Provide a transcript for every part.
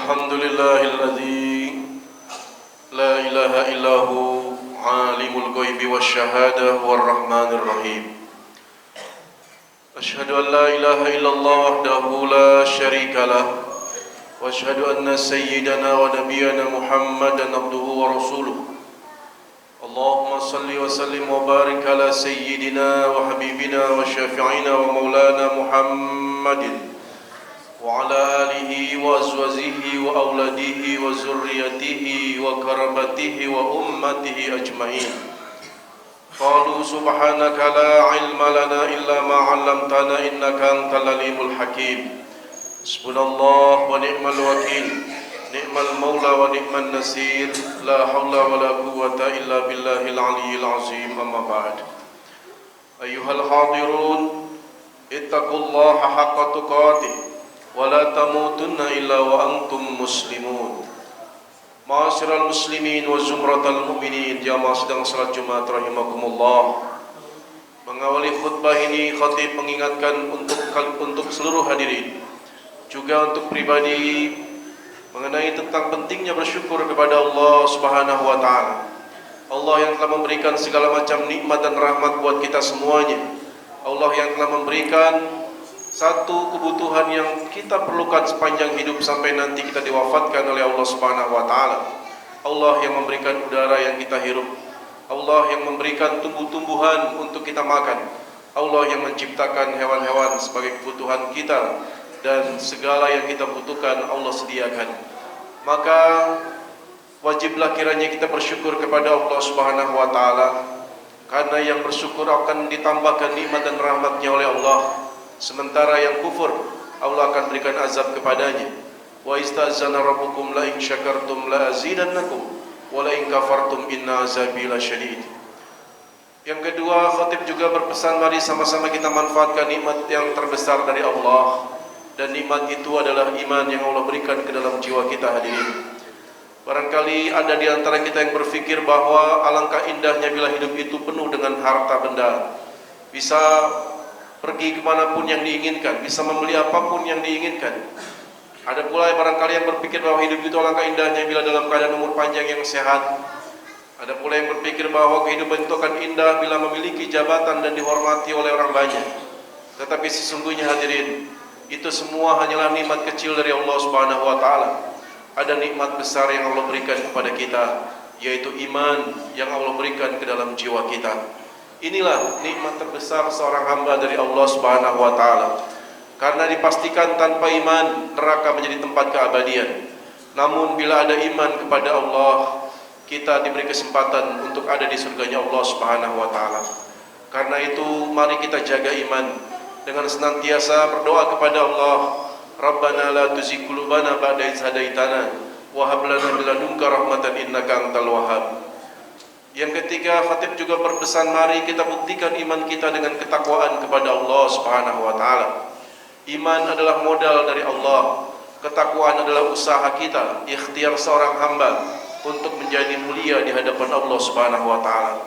الحمد لله الذي لا إله إلا هو عالم الغيب والشهادة هو الرحمن الرحيم. أشهد أن لا إله إلا الله وحده لا شريك له وأشهد أن سيدنا ونبينا محمدا عبده ورسوله. اللهم صل وسلم وبارك على سيدنا وحبيبنا وشافعنا ومولانا محمد وعلى آله وأزواجه وأولاده وذريته وقرابته وأمته أجمعين. قالوا سبحانك لا علم لنا إلا ما علمتنا إنك أنت العليم الحكيم. حسبنا الله ونعم الوكيل نعم المولى ونعم النصير لا حول ولا قوة إلا بالله العلي العظيم. أما بعد أيها الحاضرون اتقوا الله حق تقاته wala tamutunna illa wa antum muslimun. Ma'asyiral muslimin wa zumratal mu'minin, jamaah sedang salat Jumat rahimakumullah. Mengawali khutbah ini khatib mengingatkan untuk seluruh hadirin, juga untuk pribadi, mengenai tentang pentingnya bersyukur kepada Allah Subhanahu wa taala. Allah yang telah memberikan segala macam nikmat dan rahmat buat kita semuanya. Allah yang telah memberikan satu kebutuhan yang kita perlukan sepanjang hidup sampai nanti kita diwafatkan oleh Allah Subhanahu wa taala. Allah yang memberikan udara yang kita hirup. Allah yang memberikan tumbuh-tumbuhan untuk kita makan. Allah yang menciptakan hewan-hewan sebagai kebutuhan kita, dan segala yang kita butuhkan Allah sediakan. Maka wajiblah kiranya kita bersyukur kepada Allah Subhanahu wa taala, karena yang bersyukur akan ditambahkan nikmat dan rahmatnya oleh Allah. Sementara yang kufur, Allah akan berikan azab kepadanya. Wa istazana rabbukum la in syakartum la azidannakum wa la in kafartum inna azabi lasyadid. Yang kedua, khatib juga berpesan, mari sama-sama kita manfaatkan nikmat yang terbesar dari Allah, dan nikmat itu adalah iman yang Allah berikan ke dalam jiwa kita hadirin. Barangkali ada di antara kita yang berpikir bahwa alangkah indahnya bila hidup itu penuh dengan harta benda, bisa pergi kemanapun yang diinginkan, bisa membeli apapun yang diinginkan. Ada pula barangkali yang berpikir bahwa hidup itu alangkah indahnya bila dalam keadaan umur panjang yang sehat. Ada pula yang berpikir bahwa kehidupan itu akan indah bila memiliki jabatan dan dihormati oleh orang banyak. Tetapi sesungguhnya hadirin, itu semua hanyalah nikmat kecil dari Allah Subhanahu wa taala. Ada nikmat besar yang Allah berikan kepada kita, yaitu iman yang Allah berikan ke dalam jiwa kita. Inilah nikmat terbesar seorang hamba dari Allah Subhanahu wa taala. Karena dipastikan tanpa iman neraka menjadi tempat keabadian. Namun bila ada iman kepada Allah, kita diberi kesempatan untuk ada di surganya Allah Subhanahu wa taala. Karena itu mari kita jaga iman dengan senantiasa berdoa kepada Allah, Rabbana la tuzigh qulubana ba'da idh hadaitana wa hab lana min ladunka rahmatan innaka antal wahhab. Yang ketiga, khatib juga berpesan, mari kita buktikan iman kita dengan ketakwaan kepada Allah Subhanahu wa taala. Iman adalah modal dari Allah. Ketakwaan adalah usaha kita, ikhtiar seorang hamba untuk menjadi mulia di hadapan Allah Subhanahu wa taala.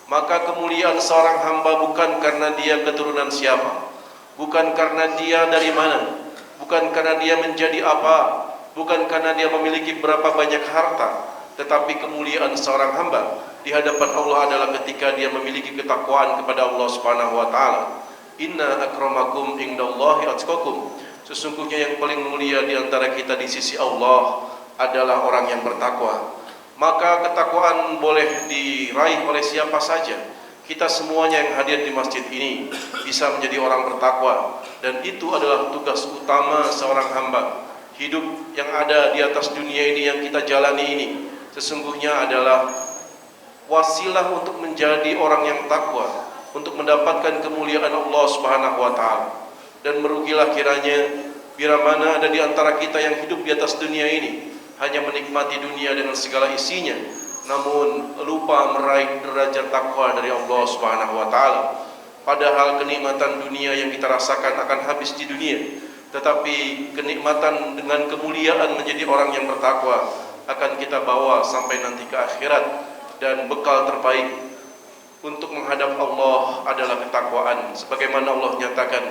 Maka kemuliaan seorang hamba bukan karena dia keturunan siapa, bukan karena dia dari mana, bukan karena dia menjadi apa, bukan karena dia memiliki berapa banyak harta, tetapi kemuliaan seorang hamba di hadapan Allah adalah ketika dia memiliki ketakwaan kepada Allah Subhanahu wa taala. Inna akramakum indallahi atqakum. Sesungguhnya yang paling mulia di antara kita di sisi Allah adalah orang yang bertakwa. Maka ketakwaan boleh diraih oleh siapa saja. Kita semuanya yang hadir di masjid ini bisa menjadi orang bertakwa, dan itu adalah tugas utama seorang hamba. Hidup yang ada di atas dunia ini yang kita jalani ini sesungguhnya adalah wasilah untuk menjadi orang yang takwa, untuk mendapatkan kemuliaan Allah Subhanahu wa taala. Dan merugilah kiranya bila mana ada di antara kita yang hidup di atas dunia ini hanya menikmati dunia dengan segala isinya, namun lupa meraih derajat takwa dari Allah Subhanahu wa taala. Padahal kenikmatan dunia yang kita rasakan akan habis di dunia, tetapi kenikmatan dengan kemuliaan menjadi orang yang bertakwa akan kita bawa sampai nanti ke akhirat. Dan bekal terbaik untuk menghadap Allah adalah ketakwaan, sebagaimana Allah nyatakan,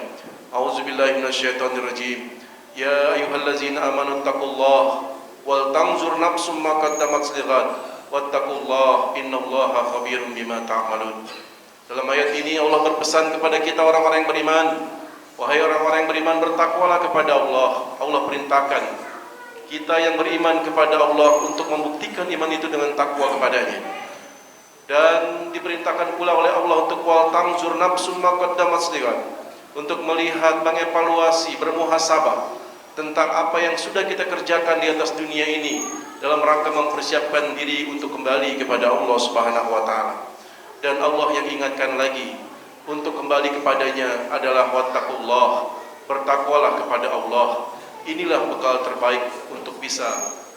A'udzubillahi minasyaitonirrajim, Ya ayyuhallazina amanu taqullaha wal tanzur nafsum ma qaddamat lighad wattaqullaha innallaha khabirum bima ta'malun. Dalam ayat ini Allah berpesan kepada kita orang-orang yang beriman, wahai orang-orang yang beriman, bertakwalah kepada Allah. Allah perintahkan kita yang beriman kepada Allah untuk membuktikan iman itu dengan takwa kepadanya. Dan diperintahkan pula oleh Allah untuk wal tanzur nafsum ma qaddamat lighad, untuk melihat, mengevaluasi, bermuhasabah tentang apa yang sudah kita kerjakan di atas dunia ini dalam rangka mempersiapkan diri untuk kembali kepada Allah Subhanahu wa taala. Dan Allah yang ingatkan lagi untuk kembali kepadanya adalah wattaqullah, bertakwalah kepada Allah. Inilah bekal terbaik untuk bisa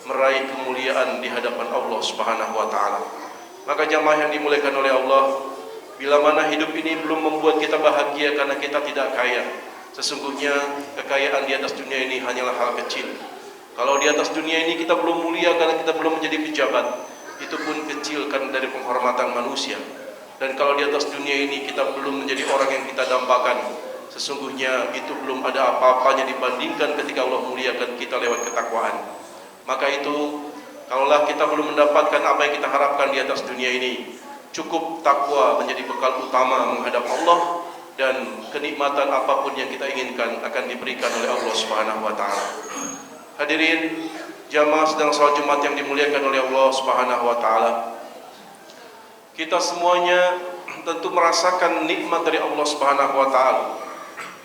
meraih kemuliaan di hadapan Allah Subhanahu wa taala. Maka jamaah yang dimuliakan oleh Allah, bila mana hidup ini belum membuat kita bahagia karena kita tidak kaya, sesungguhnya kekayaan di atas dunia ini hanyalah hal kecil. Kalau di atas dunia ini kita belum mulia karena kita belum menjadi pejabat, itu pun kecil karena dari penghormatan manusia. Dan kalau di atas dunia ini kita belum menjadi orang yang kita dambakan, sesungguhnya itu belum ada apa-apanya dibandingkan ketika Allah muliakan kita lewat ketakwaan. Maka itu, kalaulah kita belum mendapatkan apa yang kita harapkan di atas dunia ini, cukup takwa menjadi bekal utama menghadap Allah, dan kenikmatan apapun yang kita inginkan akan diberikan oleh Allah Subhanahu wa taala. Hadirin jamaah sedang salat Jumat yang dimuliakan oleh Allah Subhanahu wa taala. Kita semuanya tentu merasakan nikmat dari Allah Subhanahu wa taala.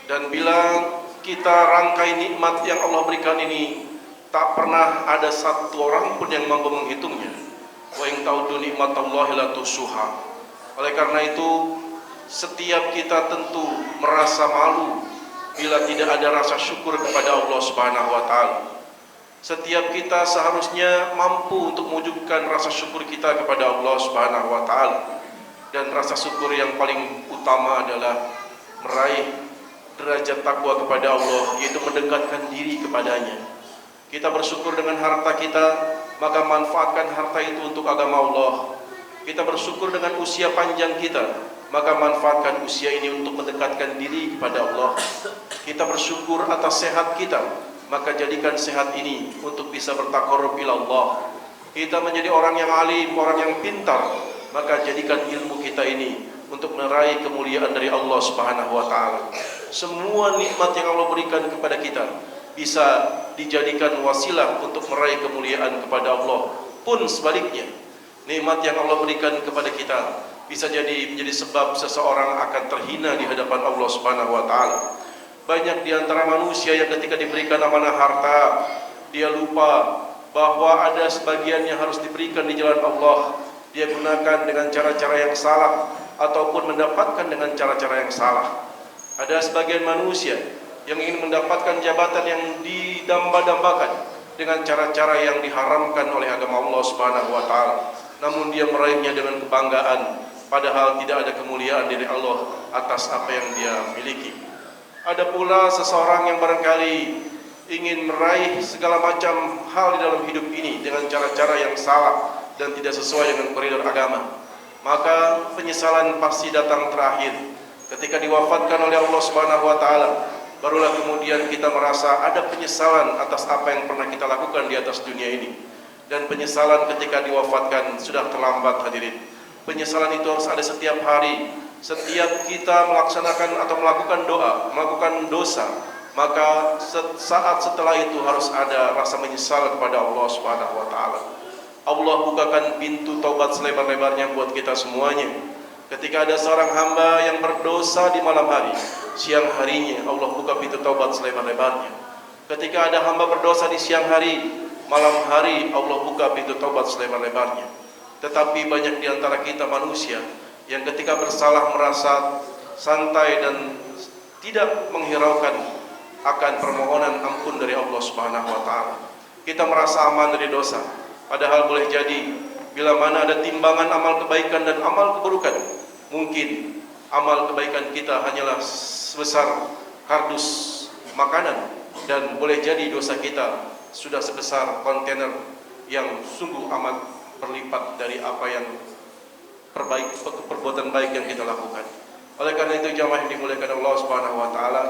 Dan bila kita rangkai nikmat yang Allah berikan ini, tak pernah ada satu orang pun yang mampu menghitungnya. Wa in ta'uddu nikmatallahi la tuhsuha. Oleh karena itu, setiap kita tentu merasa malu bila tidak ada rasa syukur kepada Allah Subhanahu wa taala. Setiap kita seharusnya mampu untuk mewujudkan rasa syukur kita kepada Allah Subhanahu wa taala. Dan rasa syukur yang paling utama adalah meraih derajat takwa kepada Allah, yaitu mendekatkan diri kepadanya. Kita bersyukur dengan harta kita, maka manfaatkan harta itu untuk agama Allah. Kita bersyukur dengan usia panjang kita, maka manfaatkan usia ini untuk mendekatkan diri kepada Allah. Kita bersyukur atas sehat kita, maka jadikan sehat ini untuk bisa bertaqarrub ila Allah. Kita menjadi orang yang alim, orang yang pintar, maka jadikan ilmu kita ini untuk meraih kemuliaan dari Allah Subhanahu wa taala. Semua nikmat yang Allah berikan kepada kita bisa dijadikan wasilah untuk meraih kemuliaan kepada Allah. Pun sebaliknya, nikmat yang Allah berikan kepada kita bisa jadi menjadi sebab seseorang akan terhina di hadapan Allah Subhanahu wa taala. Banyak di antara manusia yang ketika diberikan amanah harta, dia lupa bahwa ada sebagian yang harus diberikan di jalan Allah. Dia gunakan dengan cara-cara yang salah ataupun mendapatkan dengan cara-cara yang salah. Ada sebagian manusia yang ingin mendapatkan jabatan yang didamba-dambakan dengan cara-cara yang diharamkan oleh agama Allah Subhanahu wa taala. Namun dia meraihnya dengan kebanggaan, padahal tidak ada kemuliaan dari Allah atas apa yang dia miliki. Ada pula seseorang yang barangkali ingin meraih segala macam hal di dalam hidup ini dengan cara-cara yang salah dan tidak sesuai dengan koridor agama. Maka penyesalan pasti datang terakhir ketika diwafatkan oleh Allah Subhanahu wa taala. Barulah kemudian kita merasa ada penyesalan atas apa yang pernah kita lakukan di atas dunia ini. Dan penyesalan ketika diwafatkan sudah terlambat, hadirin. Penyesalan itu harus ada setiap hari. Setiap kita melaksanakan atau melakukan doa, melakukan dosa, maka saat setelah itu harus ada rasa menyesal kepada Allah Subhanahu wa taala. Allah bukakan pintu taubat selebar-lebarnya buat kita semuanya. Ketika ada seorang hamba yang berdosa di malam hari, siang harinya Allah buka pintu taubat selebar-lebarnya. Ketika ada hamba berdosa di siang hari, malam hari Allah buka pintu taubat selebar-lebarnya. Tetapi banyak di antara kita manusia yang ketika bersalah merasa santai dan tidak menghiraukan akan permohonan ampun dari Allah Subhanahu wa taala. Kita merasa aman dari dosa, padahal boleh jadi bila mana ada timbangan amal kebaikan dan amal keburukan, mungkin amal kebaikan kita hanyalah sebesar kardus makanan, dan boleh jadi dosa kita sudah sebesar kontainer yang sungguh amat berlipat dari apa yang perbuatan baik yang kita lakukan. Oleh karena itu jamaah yang dimuliakan Allah Subhanahu wa taala,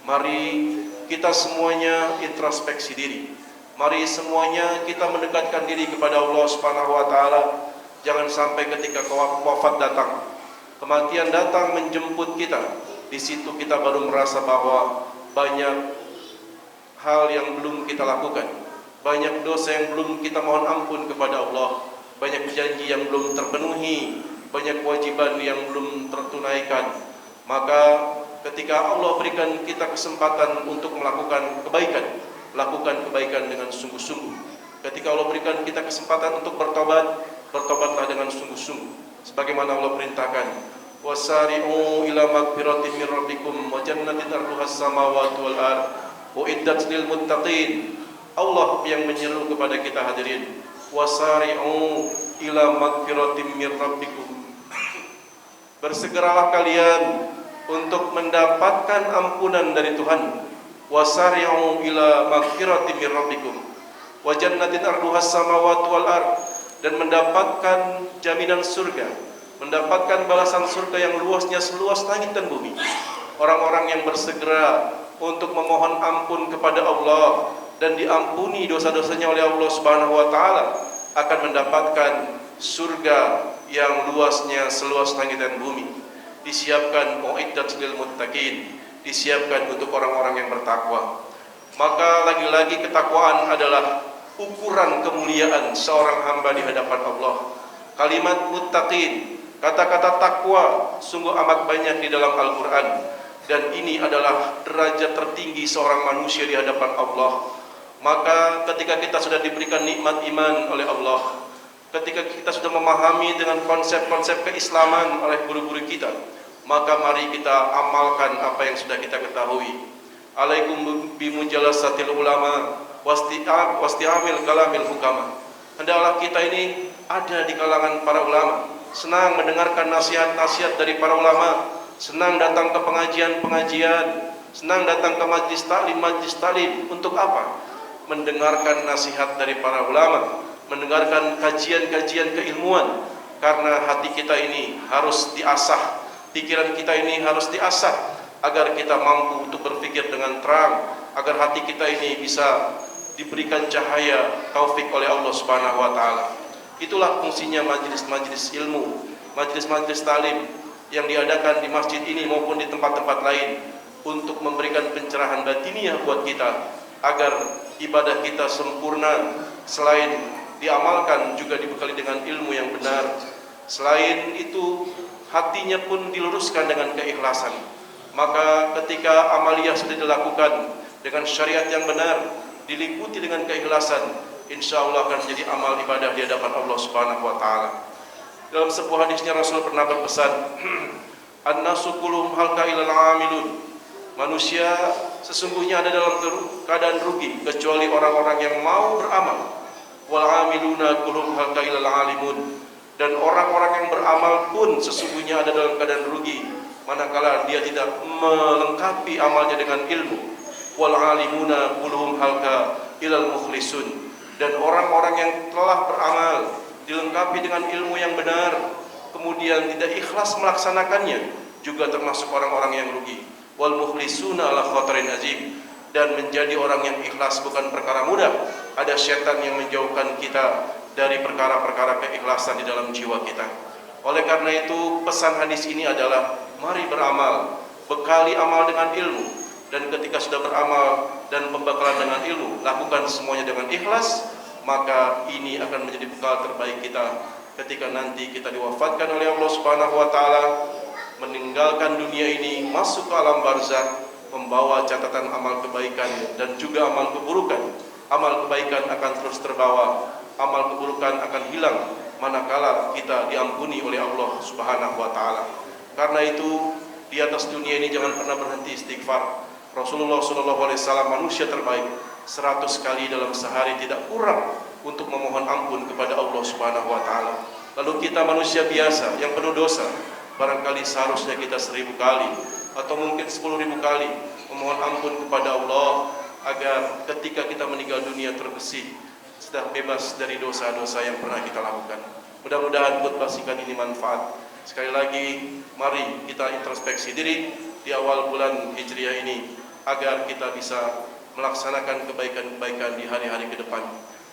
mari kita semuanya introspeksi diri. Mari semuanya kita mendekatkan diri kepada Allah Subhanahu wa taala. Jangan sampai ketika wafat datang, kematian datang menjemput kita, di situ kita baru merasa bahwa banyak hal yang belum kita lakukan, banyak dosa yang belum kita mohon ampun kepada Allah, banyak janji yang belum terpenuhi, banyak kewajiban yang belum tertunaikan. Maka ketika Allah berikan kita kesempatan untuk melakukan kebaikan, lakukan kebaikan dengan sungguh-sungguh. Ketika Allah berikan kita kesempatan untuk bertobat, bertobatlah dengan sungguh-sungguh sebagaimana Allah perintahkan. Wasari'u ila magfiratin min rabbikum wa jannatin arduhas samawati wal ard uiddat lil muttaqin. Allah yang menyeru kepada kita hadirin, wasari'u ila magfiratin min rabbikum. Bersegeralah kalian untuk mendapatkan ampunan dari Tuhan. Wasari'u ila magfiratin min rabbikum wa jannatin arduhas samawati wal ard, dan mendapatkan jaminan surga, mendapatkan balasan surga yang luasnya seluas langit dan bumi. Orang-orang yang bersegera untuk memohon ampun kepada Allah dan diampuni dosa-dosanya oleh Allah Subhanahu wa taala akan mendapatkan surga yang luasnya seluas langit dan bumi. Disiapkan uiddat lil muttaqin, disiapkan untuk orang-orang yang bertakwa. Maka lagi-lagi ketakwaan adalah ukuran kemuliaan seorang hamba di hadapan Allah. Kalimat muttaqin, kata-kata takwa sungguh amat banyak di dalam Al-Quran, dan ini adalah derajat tertinggi seorang manusia di hadapan Allah. Maka ketika kita sudah diberikan nikmat iman oleh Allah, ketika kita sudah memahami dengan konsep-konsep keislaman oleh guru-guru kita, maka mari kita amalkan apa yang sudah kita ketahui. Alaikum bimujalasatil ulama wasti'amil kalamil hukama. Hendaklah kita ini ada di kalangan para ulama, senang mendengarkan nasihat-nasihat dari para ulama, senang datang ke pengajian-pengajian, senang datang ke majlis taklim. Untuk apa? Mendengarkan nasihat dari para ulama, mendengarkan kajian-kajian keilmuan. Karena hati kita ini harus diasah, pikiran kita ini harus diasah, agar kita mampu untuk berpikir dengan terang, agar hati kita ini bisa diberikan cahaya taufik oleh Allah Subhanahu wa taala. Itulah fungsinya majelis-majelis ilmu, majelis-majelis talim yang diadakan di masjid ini maupun di tempat-tempat lain, untuk memberikan pencerahan batiniah buat kita agar ibadah kita sempurna. Selain diamalkan, juga dibekali dengan ilmu yang benar. Selain itu, hatinya pun diluruskan dengan keikhlasan. Maka ketika amaliyah sudah dilakukan dengan syariat yang benar, diliputi dengan keikhlasan, insya Allah akan menjadi amal ibadah di hadapan Allah Subhanahu wa taala. Dalam sebuah hadisnya Rasul pernah berpesan, an-nasu kulluhum halka ilal amilun. Manusia sesungguhnya ada dalam keadaan rugi kecuali orang-orang yang mau beramal. Wal amiluna kulluhum halka ilal alimun. Dan orang-orang yang beramal pun sesungguhnya ada dalam keadaan rugi manakala dia tidak melengkapi amalnya dengan ilmu. Wal alimuna kulluhum halka ilal mukhlisun. Dan orang-orang yang telah beramal dilengkapi dengan ilmu yang benar, kemudian tidak ikhlas melaksanakannya, juga termasuk orang-orang yang rugi. Wal mukhlisuna ala khatarin azim. Dan menjadi orang yang ikhlas bukan perkara mudah. Ada syaitan yang menjauhkan kita dari perkara-perkara keikhlasan di dalam jiwa kita. Oleh karena itu, pesan hadis ini adalah mari beramal, bekali amal dengan ilmu. Dan ketika sudah beramal dan pembekalan dengan ilmu, lakukan semuanya dengan ikhlas, maka ini akan menjadi bekal terbaik kita ketika nanti kita diwafatkan oleh Allah Subhanahu wa taala, meninggalkan dunia ini, masuk ke alam barzakh, membawa catatan amal kebaikan dan juga amal keburukan. Amal kebaikan akan terus terbawa, amal keburukan akan hilang manakala kita diampuni oleh Allah Subhanahu wa taala. Karena itu, di atas dunia ini jangan pernah berhenti istighfar. Rasulullah SAW manusia terbaik, 100 kali dalam sehari tidak kurang untuk memohon ampun kepada Allah Subhanahu wa taala. Lalu kita manusia biasa yang penuh dosa, barangkali seharusnya kita 1000 kali atau mungkin 10.000 kali memohon ampun kepada Allah, agar ketika kita meninggal dunia terbersih, sudah bebas dari dosa-dosa yang pernah kita lakukan. Mudah-mudahan khutbah singkat ini manfaat. Sekali lagi, mari kita introspeksi diri di awal bulan Hijriah ini. agar kita bisa melaksanakan kebaikan-kebaikan di hari-hari ke depan.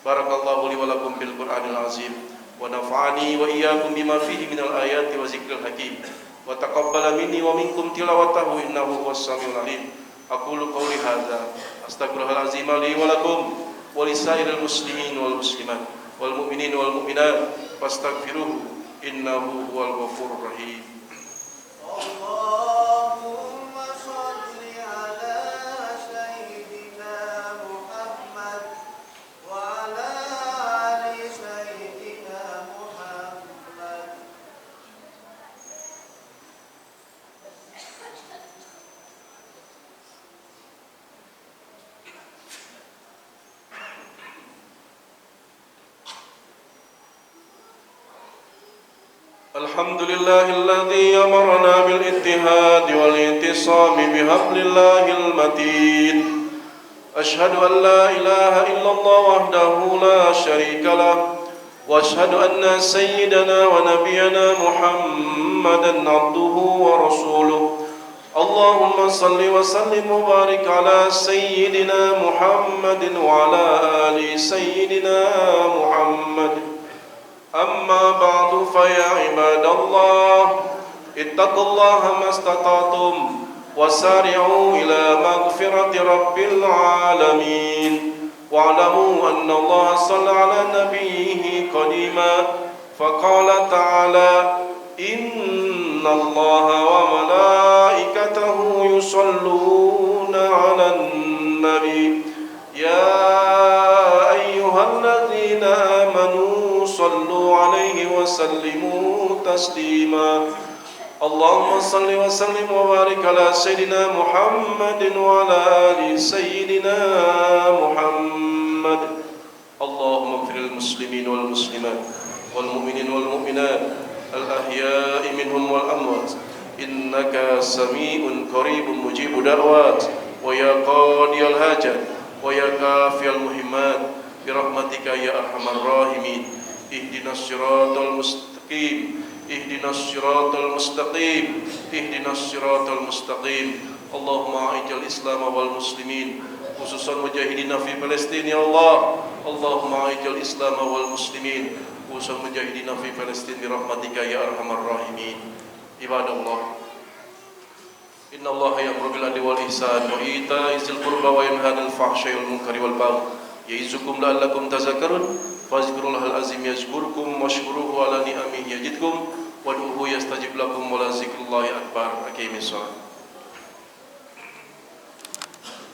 Barakallahu li wa lakum bil Qur'anil azim wa nafa'ani wa iyyakum bima fihi minal ayati wa zikril hakim wa taqabbala minni wa minkum tilawatahu innahu huwas samiul alim. Aqulu qawli hadza astaghfirullahal azim li wa lakum wa lisairil muslimin wal muslimat wal mu'minin wal mu'minat fastaghfiruhu innahu huwal ghafurur rahim. Allahumma shalli ala sayyidina Muhammad wa ala ali sayyidina Muhammad. الحمد لله الذي أمرنا بالاتحاد والاعتصام بحبل الله المتين. أشهد أن لا إله إلا الله وحده لا شريك له وأشهد أن سيدنا ونبينا محمدا عبده ورسوله. اللهم صل وسلم وبارك على سيدنا محمد وعلى آل سيدنا محمد. أما بعد فيا عباد الله اتقوا الله ما استطعتم وسارعوا إلى مغفرة رب العالمين واعلموا أن الله صلى على نبيه قديما فقال تعالى إن الله وملائكته يصلون على النبي يا أيها الذين آمنوا صلوا عليه وسلموا تسليما. اللهم صل وسلم وبارك على سيدنا محمد وعلى آل سيدنا محمد. اللهم اغفر للمسلمين والمسلمات والمؤمنين والمؤمنات الأحياء منهم والأموات إنك سميع قريب مجيب دعوات ويا قاضي الحاجات ويا كافي المهمات برحمتك يا أرحم الراحمين. اهدنا الصراط المستقيم اهدنا الصراط المستقيم اهدنا الصراط المستقيم. اللهم أعز الإسلام والمسلمين خصوصا مجاهدين في فلسطين يا الله. اللهم أعز الإسلام والمسلمين خصوصا مجاهدين في فلسطين برحمتك يا أرحم الراحمين. عباد الله إن الله يأمر بالعدل والإحسان وإيتاء ذي القربى وينهى عن الفحشاء والمنكر والبغي يعظكم لعلكم تذكرون. فاذكروا العظيم يذكركم واشكروه على نعمه يزدكم وادعوه يستجب لكم ولذكر الله أكبر. أقيموا الصلاة.